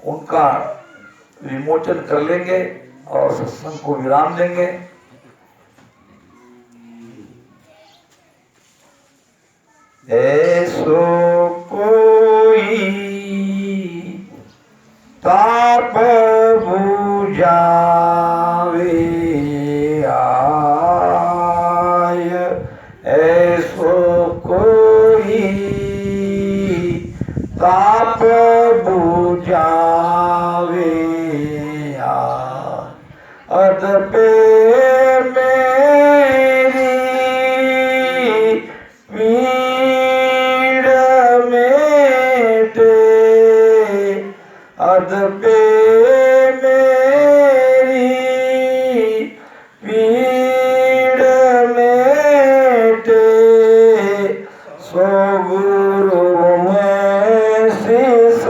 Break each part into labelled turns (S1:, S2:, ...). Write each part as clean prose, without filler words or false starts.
S1: उनका विमोचन कर लेंगे और सत्संग को विराम देंगे। ऐसो कोई ताप बुझावे आय, ऐसो कोई ताप बुझावे आय, अदपे मेरी पीड़ मेटे, अदपे मेरी पीड़ मेटे, सो गुरु में शीस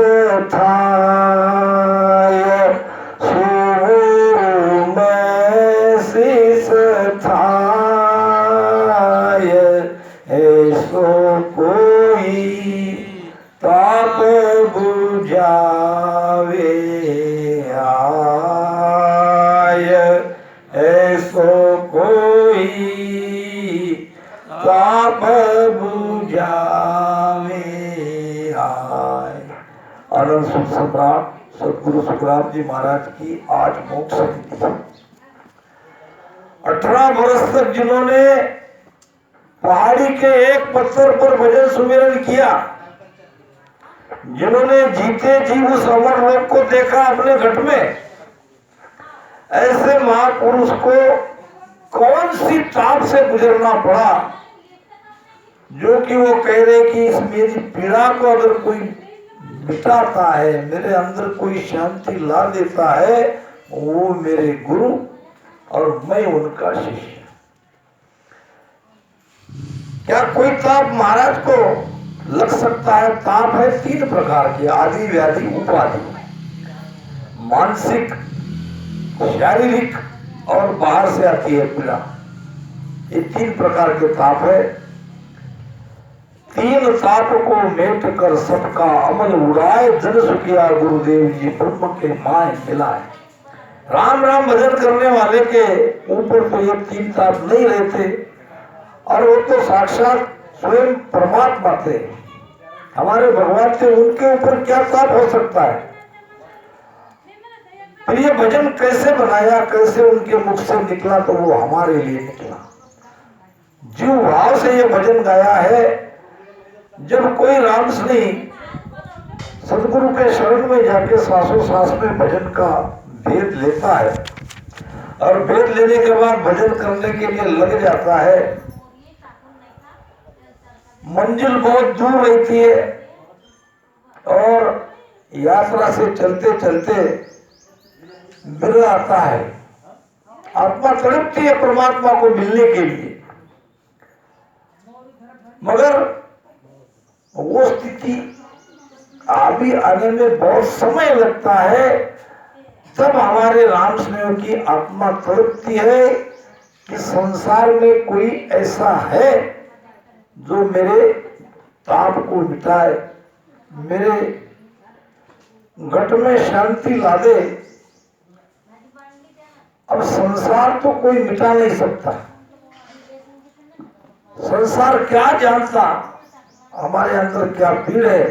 S1: थाय, सो गुरु में शीस थाय, ऐसो कोई ताप बुझावे आय, ऐसो कोई ताप बुझावे आय। आनंद सुख सम्राट सदगुरु सुखराम जी महाराज की आज मोक्ष तिथि। 18 वर्ष तक जिन्होंने पहाड़ी के एक पत्थर पर भजन सुमिरन किया, जिन्होंने जीते जी उस अमर लोक को देखा अपने घट में, ऐसे महापुरुष को कौन सी ताप से गुजरना पड़ा, जो कि वो कह रहे कि इस मेरी पीड़ा को अगर कोई मिटाता है, मेरे अंदर कोई शांति ला देता है, वो मेरे गुरु और मैं उनका शिष्य। क्या कोई ताप महाराज को लग सकता है? ताप है 3 प्रकार के, आदि व्याधि उपाधि, मानसिक, शारीरिक और बाहर से आती है पीड़ा। ये 3 प्रकार के ताप है। 3 ताप को मेट कर सबका अमल उड़ाए, जन सुखिया गुरुदेव जी ब्रह्म के माय मिलाए। राम राम भजन करने वाले के ऊपर तो ये 3 ताप नहीं रहते, और वो तो साक्षात स्वयं परमात्मा थे, हमारे भगवान थे, उनके ऊपर क्या ताप हो सकता है? फिर ये भजन कैसे बनाया, कैसे उनके मुख से निकला? तो वो हमारे लिए निकला। जीव भाव से ये भजन गाया है। जब कोई राम स्नेही सदगुरु के शरण में जाके सांसों सांस में भजन का भेद लेता है, और भेद लेने के बाद भजन करने के लिए लग जाता है, मंजिल बहुत दूर रहती है, और यात्रा से चलते चलते मिल आता है, आत्मा तड़पती है परमात्मा को मिलने के लिए, मगर वो स्थिति अभी आने में बहुत समय लगता है। तब हमारे राम स्नेह की आत्मा तड़पती है कि संसार में कोई ऐसा है जो मेरे ताप को मिटाए, मेरे घट में शांति ला दे। अब संसार तो कोई मिटा नहीं सकता, संसार क्या जानता हमारे अंदर क्या पीड़ है।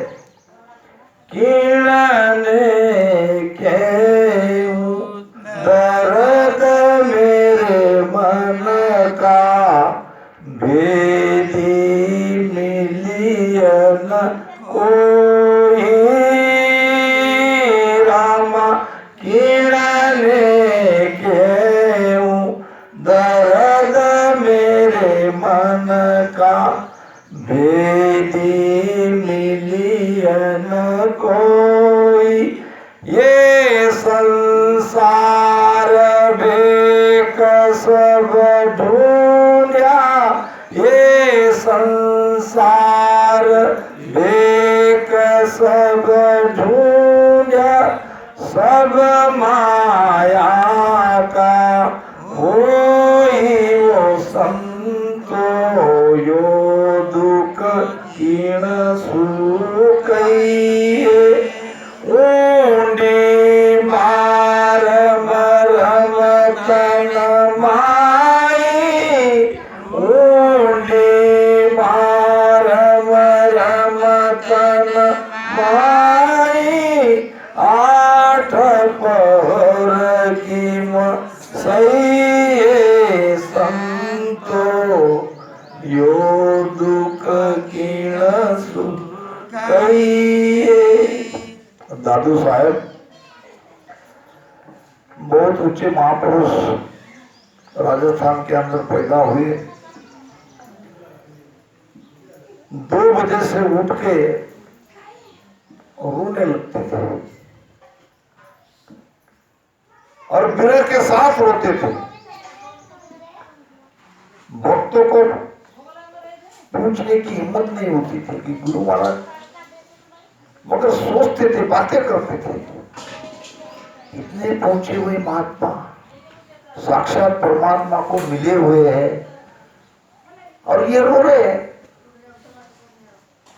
S1: कीड़ने के दर्द मेरे मन का भेदी मिलियन कोई, रामा कीड़ने के दर्द मेरे मन का भेदी मिलियन कोई, ये संसार बेक सब ढूंढा, ये संसार बेक सब ढूंढा, सब माया का होई वो संतो यो दुख क्षीण सुकई, ऊंडे दादू साहब बहुत ऊंचे महापुरुष राजस्थान के अंदर पैदा हुए। 2 बजे से उठ के रोने लगते थे और विरह के साथ रोते थे। भक्तों को पूछने की हिम्मत नहीं होती थी कि गुरु महाराज, मगर सोचते थे, बातें करते थे। इतने पहुंचे हुए महात्मा साक्षात परमात्मा को मिले हुए हैं और ये रो रहे हैं।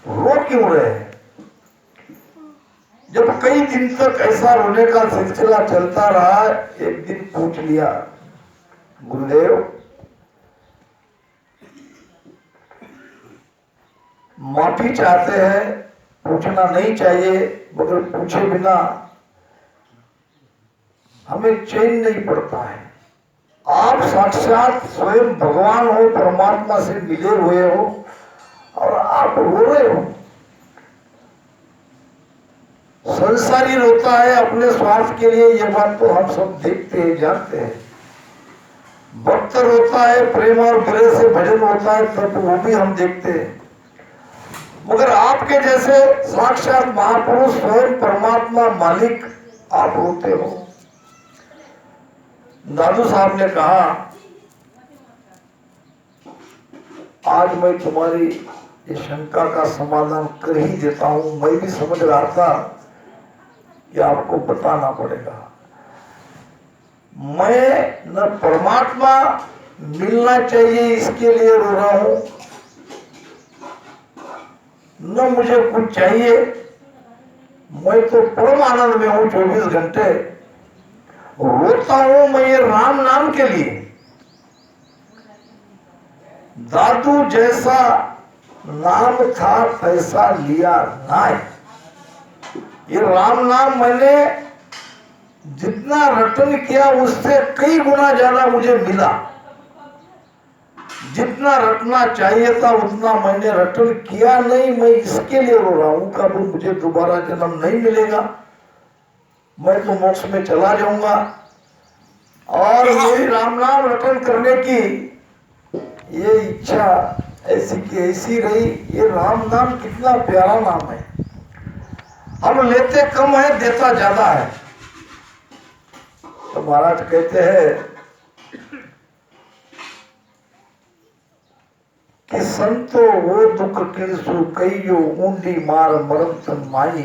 S1: रो क्यों रहे हैं? जब कई दिन तक ऐसा रोने का सिलसिला चलता रहा, एक दिन पूछ लिया, गुरुदेव माफी चाहते हैं, पूछना नहीं चाहिए, मगर पूछे बिना हमें चैन नहीं पड़ता है। आप साक्षात स्वयं भगवान हो, परमात्मा से मिले हुए हो और आप रो रहे हो। संसारी रोता है अपने स्वार्थ के लिए, ये बात तो हम सब देखते हैं, जानते हैं। भक्त रोता है प्रेम और विरह से भजन होता है, तब वो भी हम देखते हैं। मगर आपके जैसे साक्षात महापुरुष स्वयं परमात्मा मालिक, आप रोते हो। दादू साहब ने कहा, आज मैं तुम्हारी इस शंका का समाधान कर ही देता हूं। मैं भी समझ रहा था कि आपको बताना पड़ेगा। मैं न परमात्मा मिलना चाहिए इसके लिए रो रहा हूं, न मुझे कुछ चाहिए। मैं तो परम आनंद में हूं 24 घंटे। रोता हूं मैं ये राम नाम के लिए। दादू जैसा नाम था पैसा लिया ना। ये राम नाम मैंने जितना रटन किया उससे कई गुना ज्यादा मुझे मिला। जितना रटना चाहिए था उतना मैंने रटन किया नहीं। मैं इसके लिए रो रहा हूं कब मुझे दोबारा जन्म नहीं मिलेगा, मैं तो मोक्ष में चला जाऊंगा। और मेरी राम नाम रटन करने की ये इच्छा ऐसी की ऐसी रही। ये राम नाम कितना प्यारा नाम है। हम लेते कम है, देता ज्यादा है। तो महाराज कहते हैं कि संतो वो दुख किनसु कहियो ऊंडी मार मरम तन माई।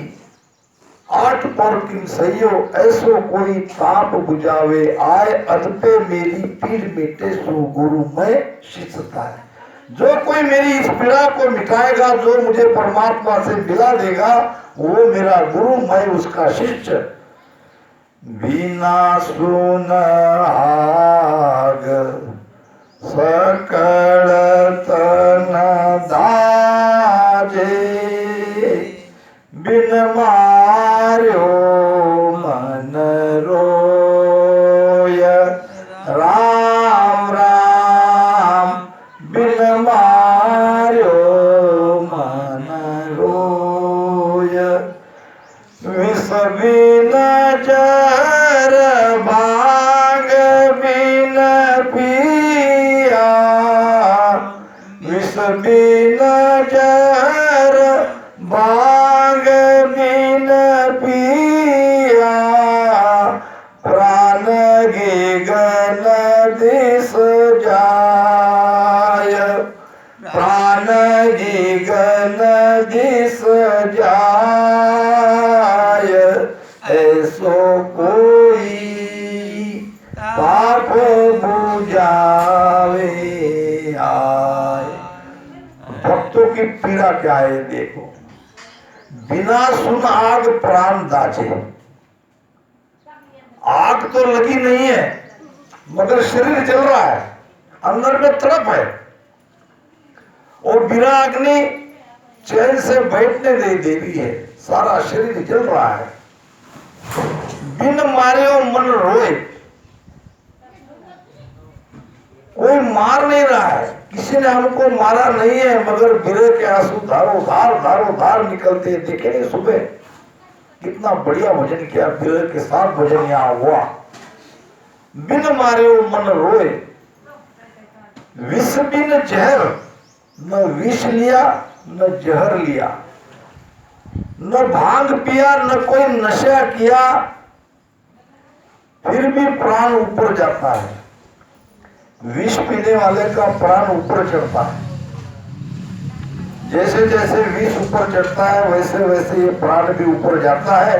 S1: 8 पर किन सहियो ऐसो कोई ताप बुझावे आए अदपे मेरी पीड़ मिटे सु गुरु में शिष्यता है। जो कोई मेरी इस पीड़ा को मिटाएगा, जो मुझे परमात्मा से मिला देगा, वो मेरा गुरु, मैं उसका शिष्य। बिना सुन आग सकल तन दाजे बिन मार्यो मन रोय। राम राम बिन मार्यो मन रोय। विष बिन जर भांग बिन पिया। विष बिन जर भांग बिन पिया। प्राण गगन दिस जाय। प्राण गगन दिस जाय। ऐसो कोई पाप बुझावे आए। भक्तों की पीड़ा क्या है देखो। बिना सुन आग प्राण दाजे। आग तो लगी नहीं है मगर शरीर जल रहा है, अंदर में तड़प है। और बिना अग्नि चैन से बैठने नहीं दे रही है, सारा शरीर जल रहा है। बिन मारे मन रोए। कोई मार नहीं रहा है, किसी ने हमको मारा नहीं है, मगर बिरह के आंसू धारो धार निकलते देखे नहीं सुबह कितना बढ़िया भजन किया, विरह के साथ भजन यहाँ हुआ। बिन मारे वो मन रोए, विष बिन जहर, न विष लिया न जहर लिया, न भांग पिया न कोई नशा किया, फिर भी प्राण ऊपर जाता है। विष पीने वाले का प्राण ऊपर चढ़ता है। जैसे जैसे विष ऊपर चढ़ता है वैसे वैसे ये प्राण भी ऊपर जाता है,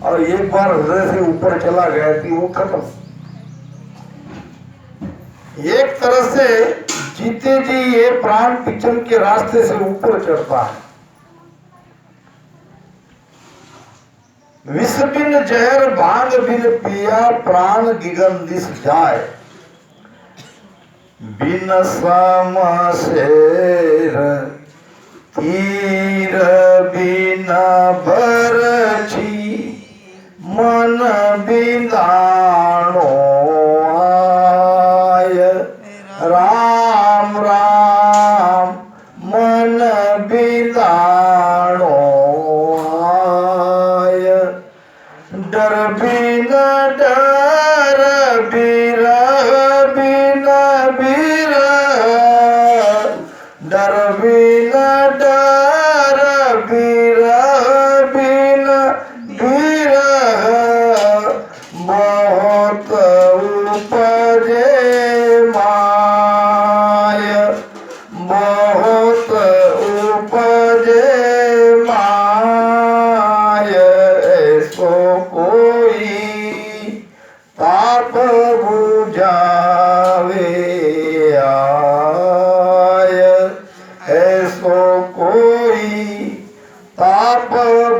S1: और एक बार हृदय से ऊपर चला गया कि वो खत्म। एक तरह से जीते जी ये प्राण पिछन के रास्ते से ऊपर चढ़ता है। विष बिन जहर भांग बिन पिया, प्राण गिगन दिस जाए, बिन समशेर तीर बिन बरछी, मन बिंदाणो आय, राम राम मन बिंदाणो आय, डर बिन डर बिरह बिन बिरह, डर बिन डर बिरह बिन बिरह, बहुत उपजे माय, बहुत उपजे माय, ऐसो कोई ताप बुझावे आय, ऐसो कोई ताप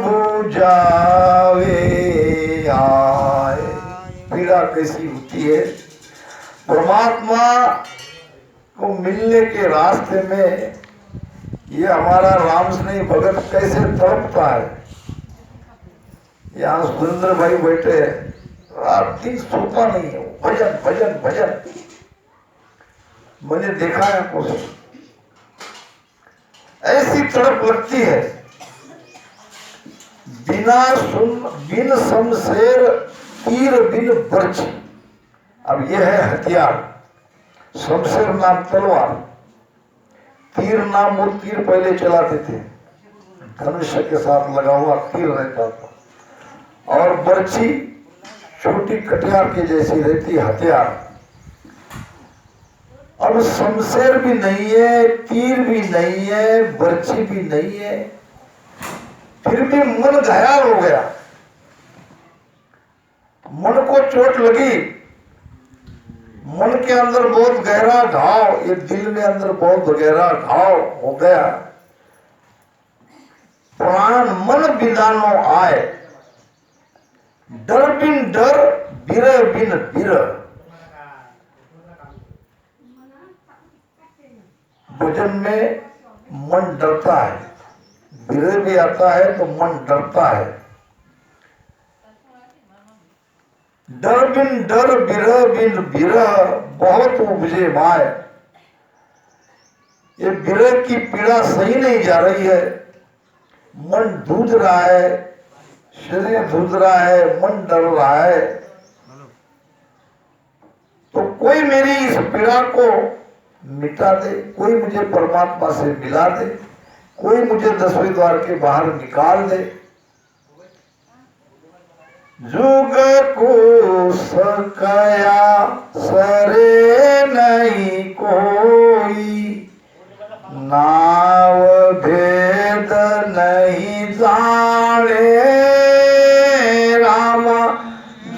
S1: बुझावे आय। पीड़ा कैसी होती है? परमात्मा को मिलने के रास्ते में ये हमारा राम स्नेही भगत कैसे तड़पता है। यहाँ सुरेंद्र भाई बैठे हैं, रात दिन सोता नहीं है, भजन भजन भजन। मैंने देखा है कुछ ऐसी तड़प लगती है। बिना सुन बिन शमशेर तीर बिन बर्छी। अब यह है हथियार। शमशेर नाम तलवार, तीर नाम वो तीर पहले चलाते थे, धनुष्य के साथ लगा हुआ तीर रहता था, और बर्छी छोटी कटियार की जैसी रहती हथियार। अब शमशेर भी नहीं है, तीर भी नहीं है, बर्छी भी नहीं है, फिर भी मन घायल हो गया। मन को चोट लगी, मन के अंदर बहुत गहरा घाव, ये दिल में अंदर बहुत गहरा घाव हो गया। प्राण मन बिदानो आए, डर बिन डर बिरह बिन बिरह। भजन में मन डरता है, बिरह भी आता है तो मन डरता है। डर बिन डर बिरह बिन बिरह, बहुत उपजे माय। ये बिरह की पीड़ा सही नहीं जा रही है। मन धूज रहा है, शरीर धूज रहा है, मन डर रहा है। तो कोई मेरी इस पीड़ा को मिटा दे, कोई मुझे परमात्मा से मिला दे, कोई मुझे 10वें द्वार के बाहर निकाल दे। जुग को सकया सरे नहीं कोई, नाव भेद नहीं जाने रामा।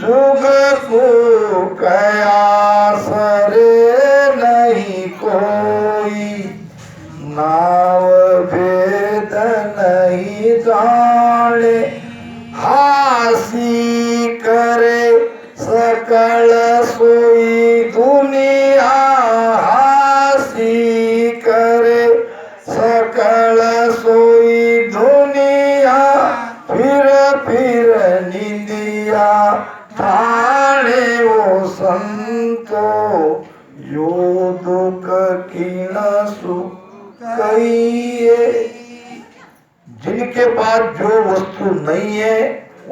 S1: जुग को कया सरे नहीं कोई, नाव भेद नहीं जाने। हासी करे सकल सोई दुनिया, हासी करे सकल सोई दुनिया। फिर निंदिया ठाणे वो संतो, यो दुख कीन सुख कहिए। जिनके पास जो वस्तु नहीं है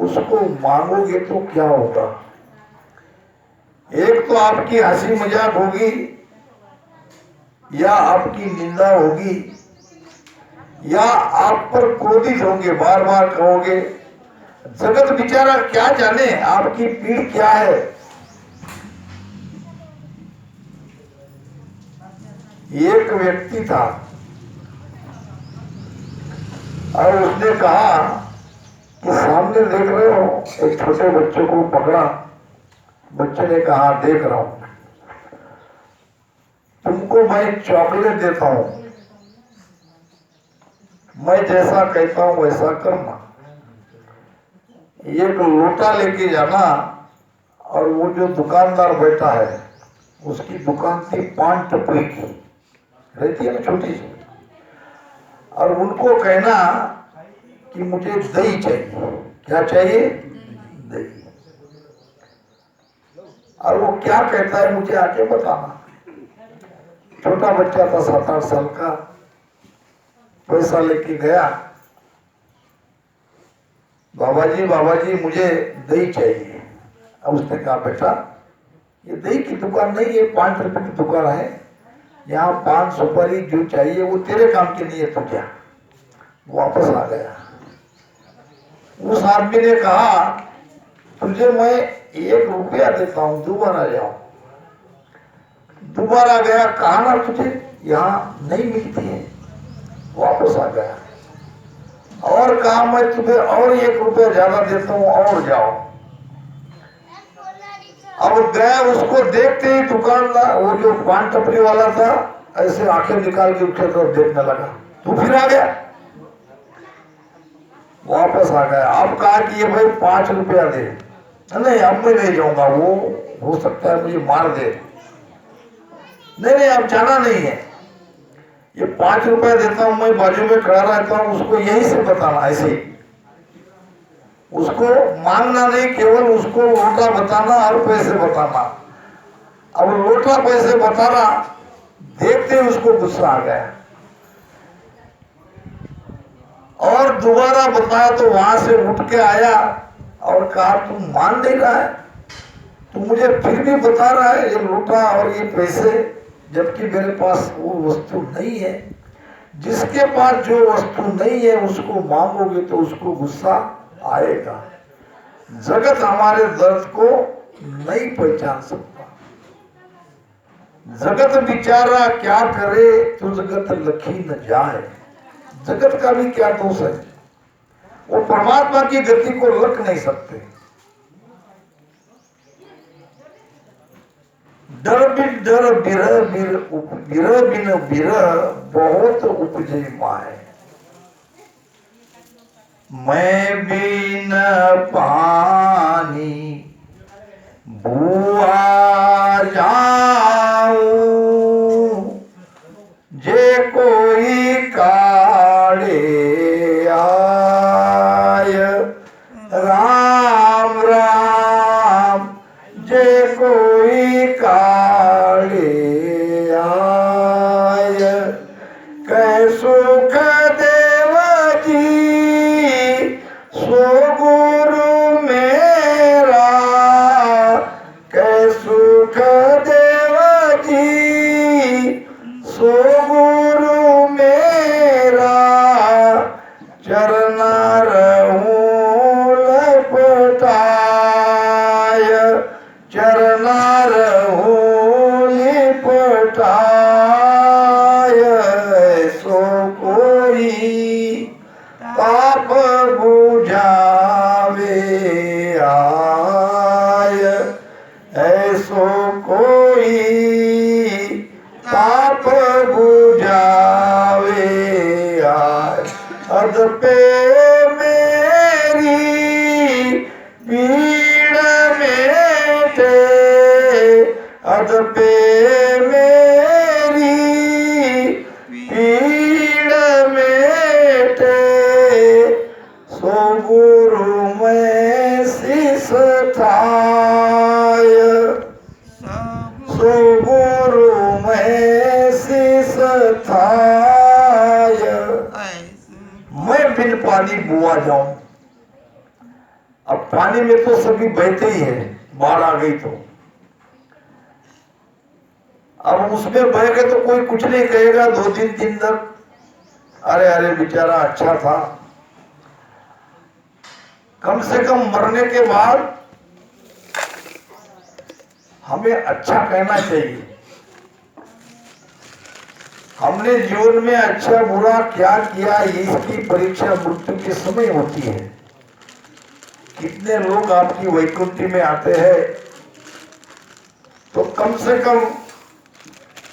S1: उसको मांगोगे तो क्या होगा? एक तो आपकी हंसी मजाक होगी या आपकी निंदा होगी या आप पर क्रोधित होंगे, बार बार कहोगे। जगत बेचारा क्या जाने आपकी पीड़ क्या है। एक व्यक्ति था और उसने कहा कि सामने देख रहे हो एक छोटे बच्चे को पकड़ा। बच्चे ने कहा देख रहा हूं, तुमको मैं चॉकलेट देता हूं, मैं जैसा कहता हूं वैसा करना। एक लोटा लेके जाना और वो जो दुकानदार बैठा है उसकी दुकान थी पान टपरी की, रहती है ना छोटी सी, और उनको कहना कि मुझे दही चाहिए। क्या चाहिए? दही। और वो क्या कहता है मुझे आके बताना। छोटा बच्चा था 7-8 साल का, पैसा लेके गया, बाबा जी मुझे दही चाहिए। अब उसने कहा बेटा ये दही की दुकान नहीं है, 5 रुपए की दुकान है, यहाँ पान सुपारी जो चाहिए वो तेरे काम के लिए, तो क्या। वापस आ गया। उस आदमी ने कहा तुझे मैं 1 रुपया देता हूं, दोबारा जाओ। दोबारा गया, कहा ना तुझे यहाँ नहीं मिलती है। वापस आ गया और कहा मैं तुम्हें और 1 रुपया ज्यादा देता हूं और जाओ। अब गया, उसको देखते ही दुकानदार वो जो पान टपरी वाला था ऐसे आंखें निकाल के उसके तरफ देखने लगा। तो फिर आ गया, वापस आ गया। अब कहा कि ये भाई 5 रुपया दे। नहीं अब मैं नहीं जाऊंगा, वो हो सकता है मुझे मार दे। नहीं अब जाना नहीं है, ये 5 रुपया देता हूं, मैं बाजू में खड़ा रहता हूं, उसको यहीं से बताना। ऐसे उसको मांगना नहीं, केवल उसको लोटा बताना और पैसे बताना। अब लोटा पैसे बताना, देखते ही उसको गुस्सा आ गया और दोबारा बताया तो वहां से उठ के आया और कहा तुम मान नहीं रहा है, तू मुझे फिर भी बता रहा है ये लोटा और ये पैसे, जबकि मेरे पास वो वस्तु नहीं है। जिसके पास जो वस्तु नहीं है उसको मांगोगे तो उसको गुस्सा आएगा। जगत हमारे दर्द को नहीं पहचान सकता। जगत बेचारा क्या करे तो जगत लखी न जाए। जगत का भी क्या दोष है, वो परमात्मा की गति को लख नहीं सकते। डर बिन डर बिरह बिरह बिन बिरह बहुत उपजे माए। मैं बिन पानी बुआ जाऊं, जे कोई काढ़े आय। राम राम जे कोई काढ़े आय। कै सुख देव जी सो गुरु मेरा। कै सुख देव जी सो गुरु मेरा। चरना रहूं लपटाय, चरना रहूं लिपटाय। सो कोई पाप बुझावे आय। ऐसो कोई पाप बुझावे आय। अद पे मेरी पीड़ मेटे, अद पे मेरी पीड़ मेटे। सो गुरु में शीश ठाय, सो गुरु में शीश ठाय। मैं बिन पानी बुआ जाऊं। अब पानी में तो सभी बहते ही है, बाढ़ आ गई तो। अब उसमें बह गए तो कोई कुछ नहीं कहेगा 2-3 दिन तक, अरे अरे बेचारा अच्छा था। कम से कम मरने के बाद हमें अच्छा कहना चाहिए। हमने जीवन में अच्छा बुरा क्या किया, इसकी परीक्षा मृत्यु के समय होती है। कितने लोग आपकी वैकुंठी में आते हैं, तो कम से कम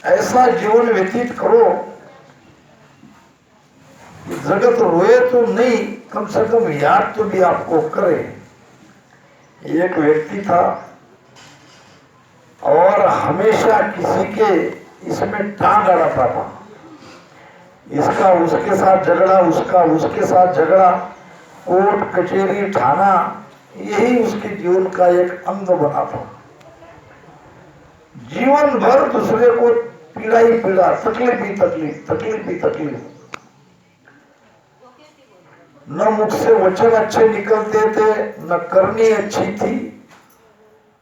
S1: ऐसा जीवन व्यतीत करो कि जगत रोए तो नहीं, कम से कम याद तो भी आपको करे। एक व्यक्ति था और हमेशा किसी के इसमें टांग अड़ाता था। इसका उसके साथ झगड़ा, उसका उसके साथ झगड़ा, कोर्ट कचहरी थाना, यही उसके जीवन का एक अंग बना था। जीवन भर दूसरे को पीड़ा ही पीड़ा, तकलीफ ही तकलीफ, तकलीफ ही तकलीफ। न मुख से वचन अच्छे निकलते थे, न करनी अच्छी थी,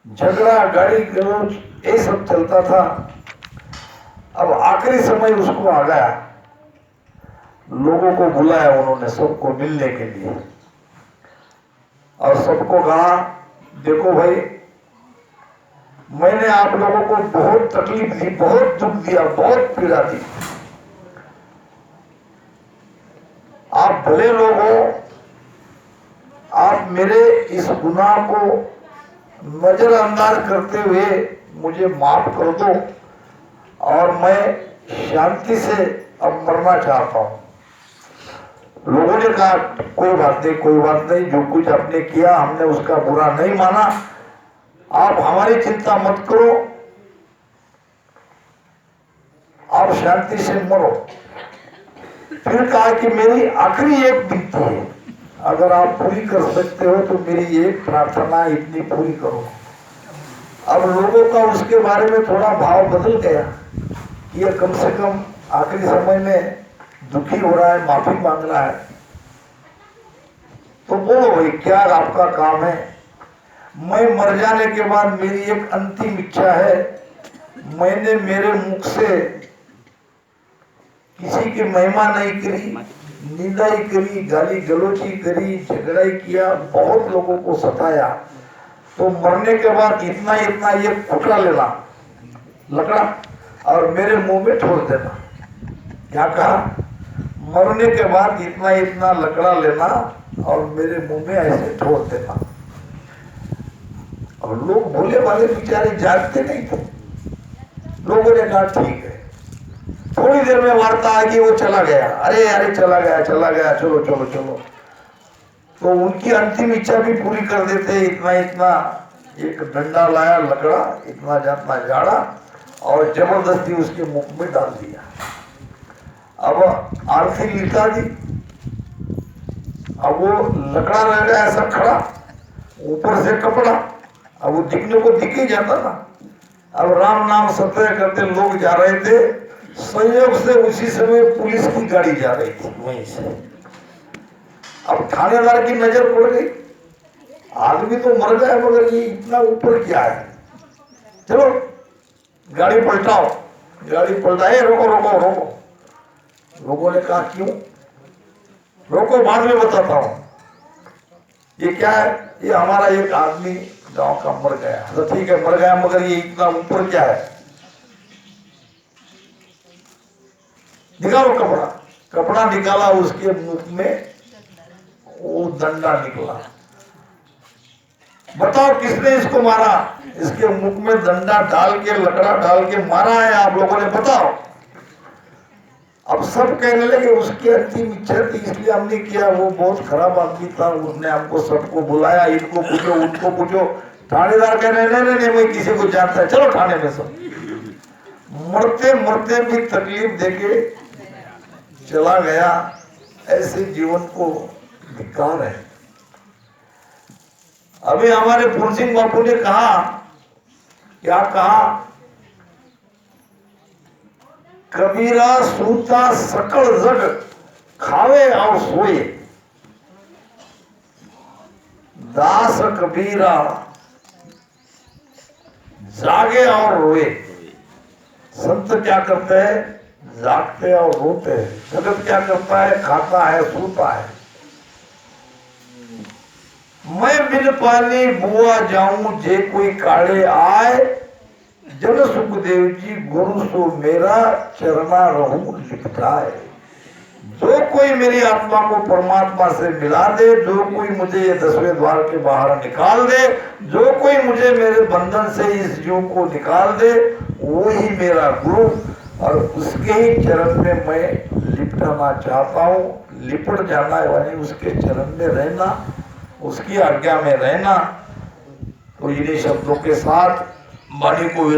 S1: झगड़ा गाड़ी गलौज ये सब चलता था। अब आखिरी समय उसको आ गया, लोगों को बुलाया उन्होंने सबको मिलने के लिए, और सबको कहा देखो भाई, मैंने आप लोगों को बहुत तकलीफ दी, बहुत दुख दिया, बहुत पीड़ा दी। आप भले लोग हो, आप मेरे इस गुनाह को नजरअंदाज करते हुए मुझे माफ कर दो और मैं शांति से अब मरना चाहता हूं। लोगों ने कहा कोई बात नहीं, कोई बात नहीं, जो कुछ आपने किया हमने उसका बुरा नहीं माना, आप हमारी चिंता मत करो, आप शांति से मरो। फिर कहा कि मेरी आखिरी एक विनती है, अगर आप पूरी कर सकते हो तो मेरी एक प्रार्थना इतनी पूरी करो। अब लोगों का उसके बारे में थोड़ा भाव बदल गया कि ये कम से कम आखिरी समय में दुखी हो रहा है, माफी मांग रहा है। तो बोलो भाई क्या आपका काम है? मैं मर जाने के बाद मेरी एक अंतिम इच्छा है, मैंने मेरे मुख से किसी की महिमा नहीं करी, निंदाई करी, गाली गलोची करी, झगड़ाई किया, बहुत लोगों को सताया, तो मरने के बाद इतना इतना ये फुकरा लेना लकड़ा और मेरे मुंह में ठोक देना। क्या कहा? मरने के बाद इतना इतना लकड़ा लेना और मेरे मुंह में ऐसे ठोक देना। और लोग भोले वाले बेचारे जानते नहीं थे। लोगों ने कहा ठीक है। थोड़ी देर में वार्ता आ गई, वो चला गया, अरे अरे चला गया, चलो चलो चलो। तो उनकी अंतिम इच्छा भी पूरी कर देते। इतना इतना एक डंडा लाया, लकड़ा इतना जितना झाड़ा और जबरदस्ती उसके मुख में डाल दिया। अब आरती लिटा दी। अब वो लकड़ा रह गया ऐसा खड़ा, ऊपर से कपड़ा, अब वो दिखने को दिख ही जाता ना। अब राम नाम सत्य करते लोग जा रहे थे, संयोग से उसी समय पुलिस की गाड़ी जा रही थी वहीं से। अब थानेदार की नजर पड़ गई, आदमी तो मर गया मगर ये इतना ऊपर क्या है, चलो गाड़ी पलटाओ। गाड़ी पलटाए, रोको रोको रोको। लोगों ने कहा क्यों? रोको बाद में बताता हूं। ये क्या है? ये हमारा एक आदमी गांव का मर गया। तो ठीक है मर गया, मगर ये इतना ऊपर क्या है? निकालो कपड़ा। कपड़ा निकाला, उसके मुख में वो डंडा निकला। बताओ किसने इसको मारा? इसके मुख में डंडा डाल के, लकड़ा डाल के मारा है आप लोगों ने, बताओ। अब सब कहने लगे उसकी अंतिम इच्छा थी इसलिए हमने किया, वो बहुत खराब आदमी था, उसने हमको सबको बुलाया, इनको पूछो उनको पूछो। थानेदार कह रहे नहीं मैं किसी को जानता है, चलो थाने में सब। मरते मरते भी तकलीफ देके चला गया। ऐसे जीवन को धिक्कार है। अभी हमारे फूल सिंह बापू ने कहा, क्या कहा? कबीरा सूता सकल जग खावे और सोए, दास कबीरा जागे और रोए। संत क्या करते हैं? जागते और रोते हैं। जगत क्या करता है? खाता है, सोता है। मैं बिन पानी बुआ जाऊं जे कोई काले आए, जन सुखदेव जी गुरु सो मेरा चरना रहूं लिपटाए। जो कोई मेरी आत्मा को परमात्मा से मिला दे, जो कोई मुझे ये 10वें द्वार के बाहर निकाल दे, जो कोई मुझे मेरे बंधन से इस जीव को निकाल दे, वो ही मेरा गुरु, और उसके ही चरण में मैं लिपटना चाहता हूँ। लिपट जाना यानी उसके चरण में रहना, उसकी आज्ञा में रहना। तो इन्हीं शब्दों के साथ वाणी को